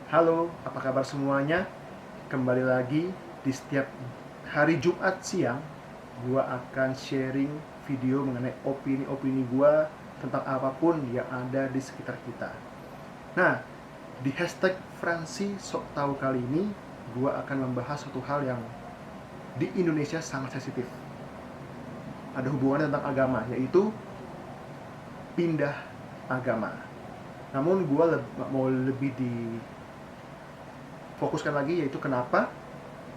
Halo, apa kabar semuanya? Kembali lagi di setiap hari Jumat siang, gua akan sharing video mengenai opini-opini gua tentang apapun yang ada di sekitar kita. Nah, di hashtag Fransi Sok Tahu kali ini, gua akan membahas satu hal yang di Indonesia sangat sensitif. Ada hubungannya tentang agama, yaitu pindah agama. Namun gua mau lebih difokuskan lagi, yaitu kenapa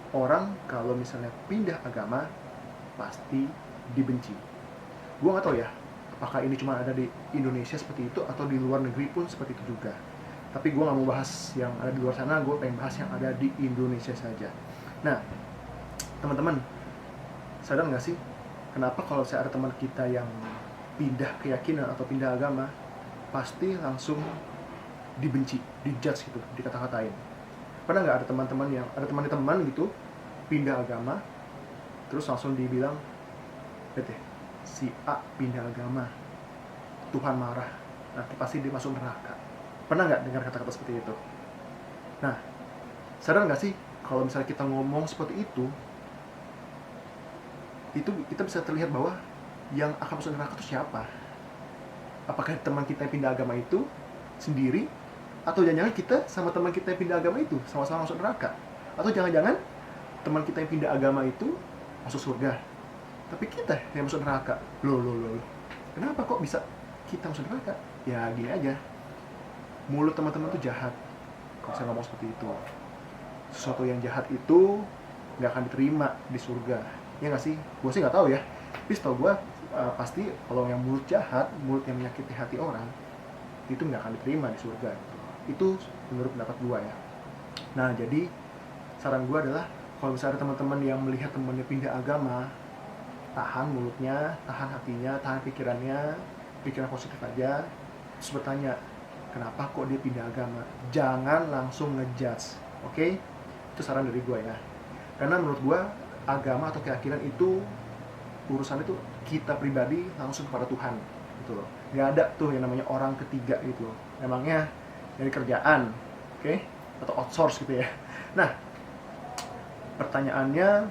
orang kalau misalnya pindah agama pasti dibenci. Gue nggak tahu ya, apakah ini cuma ada di Indonesia seperti itu atau di luar negeri pun seperti itu juga. Tapi gue nggak mau bahas yang ada di luar sana, gue pengen bahas yang ada di Indonesia saja. Nah, teman-teman, sadar nggak sih kenapa kalau saya ada teman kita yang pindah keyakinan atau pindah agama, pasti langsung dibenci, dijudge gitu, dikata-katain. Pernah nggak ada teman-teman gitu pindah agama, terus langsung dibilang, bete, si A pindah agama, Tuhan marah, nanti pasti dia masuk neraka. Pernah nggak dengar kata-kata seperti itu? Nah, sadar nggak sih kalau misalnya kita ngomong seperti itu kita bisa terlihat bahwa yang akan masuk neraka itu siapa? Apakah teman kita yang pindah agama itu sendiri, atau jangan-jangan kita sama teman kita yang pindah agama itu sama-sama masuk neraka? Atau jangan-jangan teman kita yang pindah agama itu masuk surga, tapi kita yang masuk neraka. Loh. Kenapa kok bisa kita masuk neraka? Ya gini aja. Mulut teman-teman tuh jahat. Kalau saya ngomong seperti itu, sesuatu yang jahat itu nggak akan diterima di surga. Ya nggak sih? Gue sih nggak tahu ya. Tapi setahu gue pasti kalau yang mulut jahat, mulut yang menyakiti hati orang, itu nggak akan diterima di surga. Itu menurut pendapat gue ya. Nah, jadi saran gue adalah kalau misalnya ada teman-teman yang melihat temannya pindah agama, tahan mulutnya, tahan hatinya, tahan pikirannya, pikiran positif aja, terus bertanya, kenapa kok dia pindah agama? Jangan langsung ngejudge, oke? Itu saran dari gue ya. Karena menurut gue, agama atau keyakinan itu, urusan itu kita pribadi langsung kepada Tuhan, gitu loh. Gak ada tuh yang namanya orang ketiga gitu loh. Emangnya dari kerjaan, oke? Atau outsource gitu ya. Nah, pertanyaannya,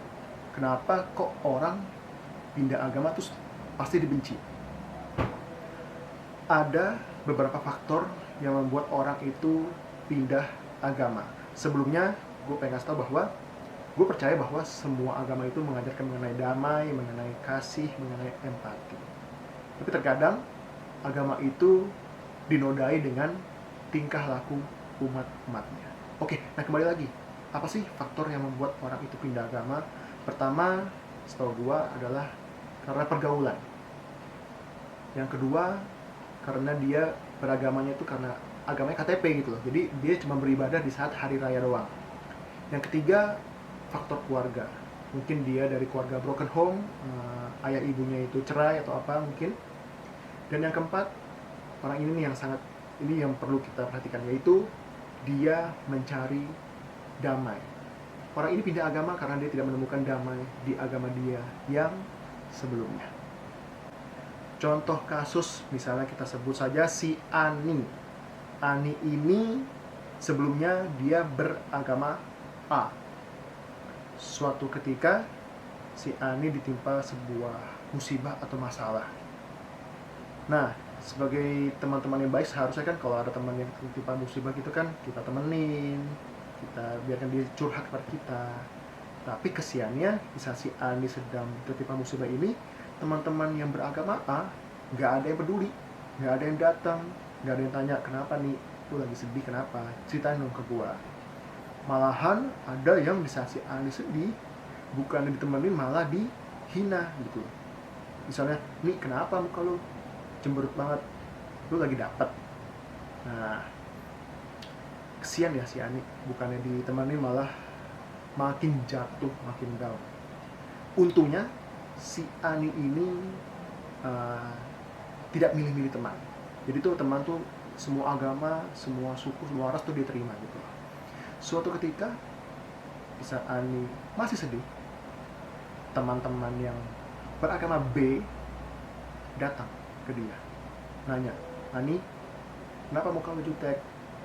kenapa kok orang pindah agama terus pasti dibenci? Ada beberapa faktor yang membuat orang itu pindah agama. Sebelumnya, gue pengen kasih tau bahwa gue percaya bahwa semua agama itu mengajarkan mengenai damai, mengenai kasih, mengenai empati. Tapi terkadang agama itu dinodai dengan tingkah laku umat-umatnya. Oke, nah kembali lagi. Apa sih faktor yang membuat orang itu pindah agama? Pertama, setahu gue adalah karena pergaulan. Yang kedua, karena dia beragamanya itu karena agamanya KTP gitu loh. Jadi dia cuma beribadah di saat hari raya doang. Yang ketiga, faktor keluarga. Mungkin dia dari keluarga broken home, ayah ibunya itu cerai atau apa mungkin. Dan yang keempat, orang ini yang perlu kita perhatikan, yaitu dia mencari damai. Orang ini pindah agama karena dia tidak menemukan damai di agama dia yang sebelumnya. Contoh kasus, misalnya kita sebut saja si Ani. Ani ini sebelumnya dia beragama A. Suatu ketika si Ani ditimpa sebuah musibah atau masalah. Nah, sebagai teman-teman yang baik, seharusnya kan kalau ada teman yang ditimpa musibah gitu kan, kita temenin, kita biarkan dia curhat kepada kita. Tapi kesiannya, bisa si Ani sedang tertimpa musibah ini, teman-teman yang beragama A nggak ada yang peduli, nggak ada yang datang, nggak ada yang tanya, kenapa nih, lu lagi sedih kenapa, ceritain dong ke gua. Malahan ada yang di saat si Ani sedih, bukan ditemenin malah dihina gitu. Misalnya, nih kenapa muka lu cemberut banget, lu lagi dapet. Nah, kesian ya si Ani, bukannya ditemenin malah makin jatuh, makin down. Untungnya si Ani ini tidak milih-milih teman. Jadi tuh teman tuh semua agama, semua suku, semua ras tuh dia terima gitu. Suatu ketika bisa Ani masih sedih, teman-teman yang beragama B datang ke dia, nanya, Ani, kenapa muka lu jutek,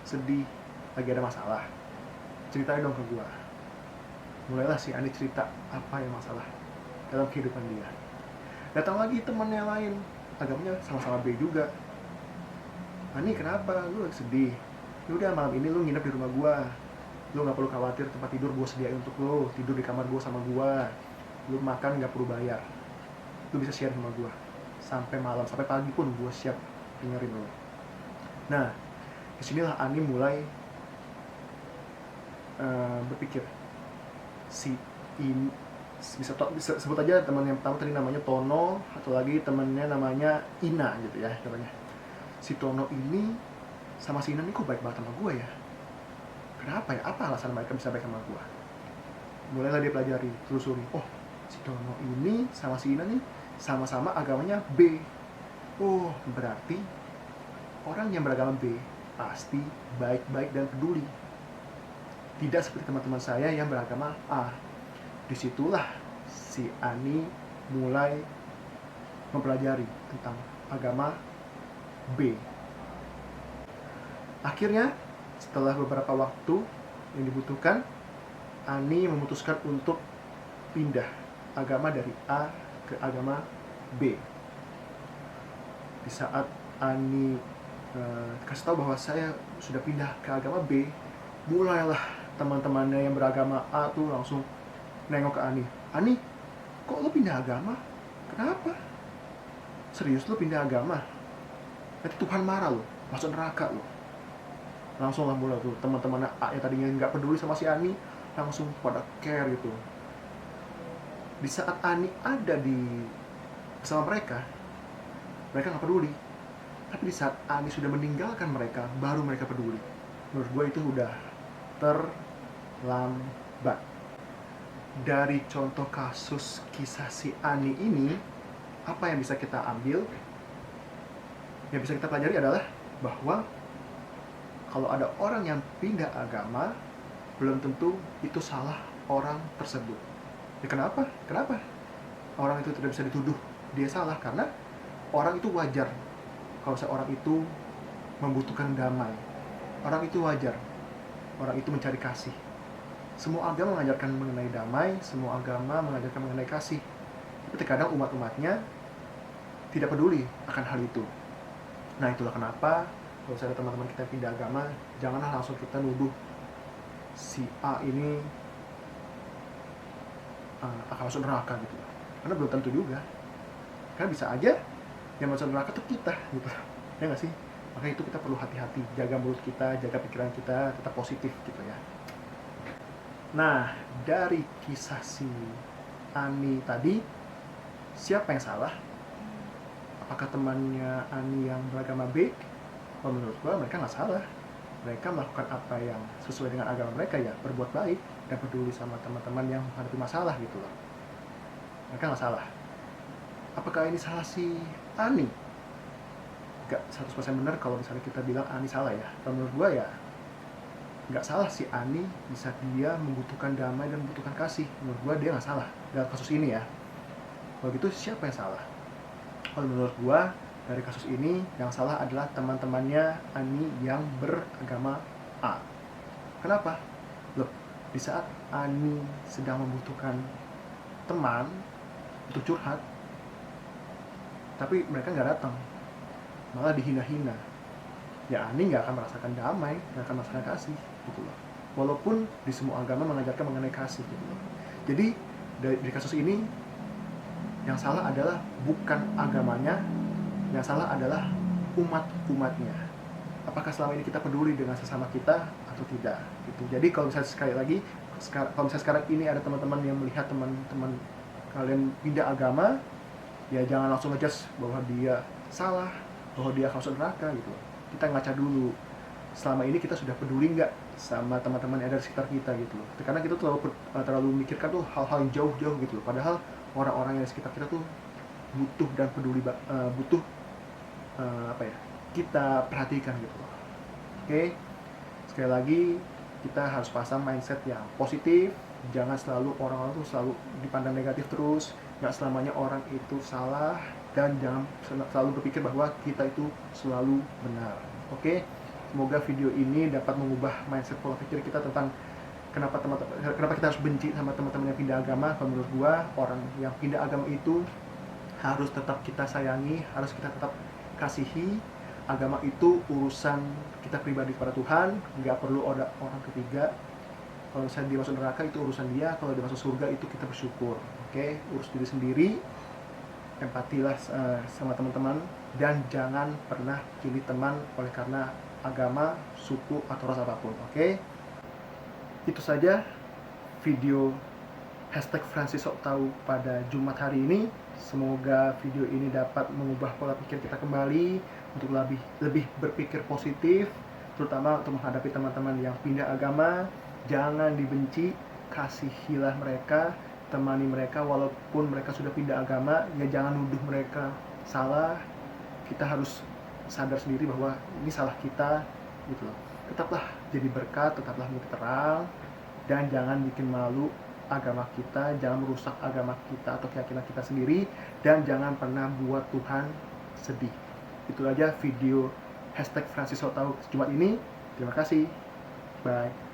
sedih, lagi ada masalah, ceritain dong ke gua. Mulailah si Ani cerita apa yang masalah dalam kehidupan dia. Datang lagi temannya lain, agamanya sama-sama B juga. Ani kenapa? Lu lagi sedih? Yaudah malam ini lu nginep di rumah gua. Lu gak perlu khawatir, tempat tidur gua sediain untuk lu. Tidur di kamar gua sama gua. Lu makan gak perlu bayar. Lu bisa share sama gua. Sampai malam, sampai pagi pun gua siap dengerin lu. Nah, disinilah Ani mulai berpikir, si ini bisa sebut aja teman yang pertama tadi namanya Tono, atau lagi temennya namanya Ina gitu ya namanya. Si Tono ini sama si Ina ini kok baik banget sama gue ya? Kenapa ya? Apa alasan mereka bisa baik sama gue? Mulailah dia pelajari, telusuri. Oh, si Tono ini sama si Ina nih sama-sama agamanya B. Oh, berarti orang yang beragama B pasti baik-baik dan peduli. Tidak seperti teman-teman saya yang beragama A. Disitulah si Ani mulai mempelajari tentang agama B. Akhirnya, setelah beberapa waktu yang dibutuhkan, Ani memutuskan untuk pindah agama dari A ke agama B. Di saat Ani kasih tahu bahwa saya sudah pindah ke agama B, mulailah teman-temannya yang beragama A tuh langsung nengok ke Ani. Ani, kok lu pindah agama? Kenapa? Serius lu pindah agama? Nanti Tuhan marah lo, masuk neraka lo. Langsung lah mulai tuh teman-teman A yang tadinya nggak peduli sama si Ani langsung pada care gitu. Di saat Ani ada di bersama mereka nggak peduli. Tapi di saat Ani sudah meninggalkan mereka, baru mereka peduli. Menurut gue itu udah terlambat. Dari contoh kasus kisah si Ani ini, apa yang bisa kita ambil? Yang bisa kita pelajari adalah bahwa kalau ada orang yang pindah agama, belum tentu itu salah orang tersebut. Ya kenapa? Kenapa? Orang itu tidak bisa dituduh dia salah, karena orang itu wajar. Kalau seorang itu membutuhkan damai, orang itu wajar. Orang itu mencari kasih. Semua agama mengajarkan mengenai damai, semua agama mengajarkan mengenai kasih. Tapi terkadang umat-umatnya tidak peduli akan hal itu. Nah, itulah kenapa kalau ada teman-teman kita yang pindah agama, janganlah langsung kita nuduh si A ini akan masuk neraka gitu. Karena belum tentu juga. Karena bisa aja yang masuk neraka itu kita gitu. Ya nggak sih? Makanya itu kita perlu hati-hati, jaga mulut kita, jaga pikiran kita, tetap positif gitu ya. Nah, dari kisah si Ani tadi, siapa yang salah? Apakah temannya Ani yang beragama B? Oh, menurut gue mereka nggak salah. Mereka melakukan apa yang sesuai dengan agama mereka, ya berbuat baik dan peduli sama teman-teman yang menghadapi masalah gitu loh. Mereka nggak salah. Apakah ini salah si Ani? Gak 100% benar kalau misalnya kita bilang Ani salah ya. Kalau menurut gue ya nggak salah si Ani, bisa dia membutuhkan damai dan membutuhkan kasih. Menurut gue dia nggak salah dalam kasus ini ya. Kalau gitu siapa yang salah? Kalau menurut gue dari kasus ini yang salah adalah teman-temannya Ani yang beragama A. Kenapa? Loh, di saat Ani sedang membutuhkan teman untuk curhat, tapi mereka nggak datang, malah dihina-hina. Ya Ani nggak akan merasakan damai, nggak akan merasakan kasih gitu loh. Walaupun di semua agama mengajarkan mengenai kasih gitu loh. Jadi dari kasus ini yang salah adalah bukan agamanya, yang salah adalah umat-umatnya. Apakah selama ini kita peduli dengan sesama kita atau tidak gitu. Jadi kalau misalnya sekali lagi, kalau misalnya sekarang ini ada teman-teman yang melihat teman-teman kalian pindah agama, ya jangan langsung ngejudge bahwa dia salah, bahwa dia akan masuk neraka gitu. Kita ngaca dulu, selama ini kita sudah peduli nggak sama teman-teman yang ada di sekitar kita gitu loh. Karena kita terlalu memikirkan tuh hal-hal yang jauh-jauh gitu loh. Padahal orang-orang yang di sekitar kita tuh butuh dan peduli, butuh kita perhatikan gitu loh. Oke, sekali lagi kita harus pasang mindset yang positif. Jangan selalu orang-orang tuh selalu dipandang negatif terus. Nggak selamanya orang itu salah, dan jangan selalu berpikir bahwa kita itu selalu benar. Oke, Semoga video ini dapat mengubah mindset pola pikir kita tentang kenapa kita harus benci sama teman-teman yang pindah agama. Kalau menurut gua, orang yang pindah agama itu harus tetap kita sayangi, harus kita tetap kasihi. Agama itu urusan kita pribadi kepada Tuhan, nggak perlu ada orang ketiga. Kalau misalnya dia masuk neraka itu urusan dia, kalau dia masuk surga itu kita bersyukur. Oke, urus diri sendiri, empatilah sama teman-teman, dan jangan pernah pilih teman oleh karena agama, suku, atau ras apapun. Oke, itu saja video #Francis Sok Tahu pada Jumat hari ini. Semoga video ini dapat mengubah pola pikir kita kembali untuk lebih berpikir positif, terutama untuk menghadapi teman-teman yang pindah agama. Jangan dibenci, kasihilah mereka, temani mereka walaupun mereka sudah pindah agama. Ya jangan nuduh mereka salah. Kita harus sadar sendiri bahwa ini salah kita, gitu loh. Tetaplah jadi berkat, tetaplah menjadi terang, dan jangan bikin malu agama kita, jangan merusak agama kita atau keyakinan kita sendiri, dan jangan pernah buat Tuhan sedih. Itu aja video #Francis Sok Tahu Jumat ini. Terima kasih. Bye.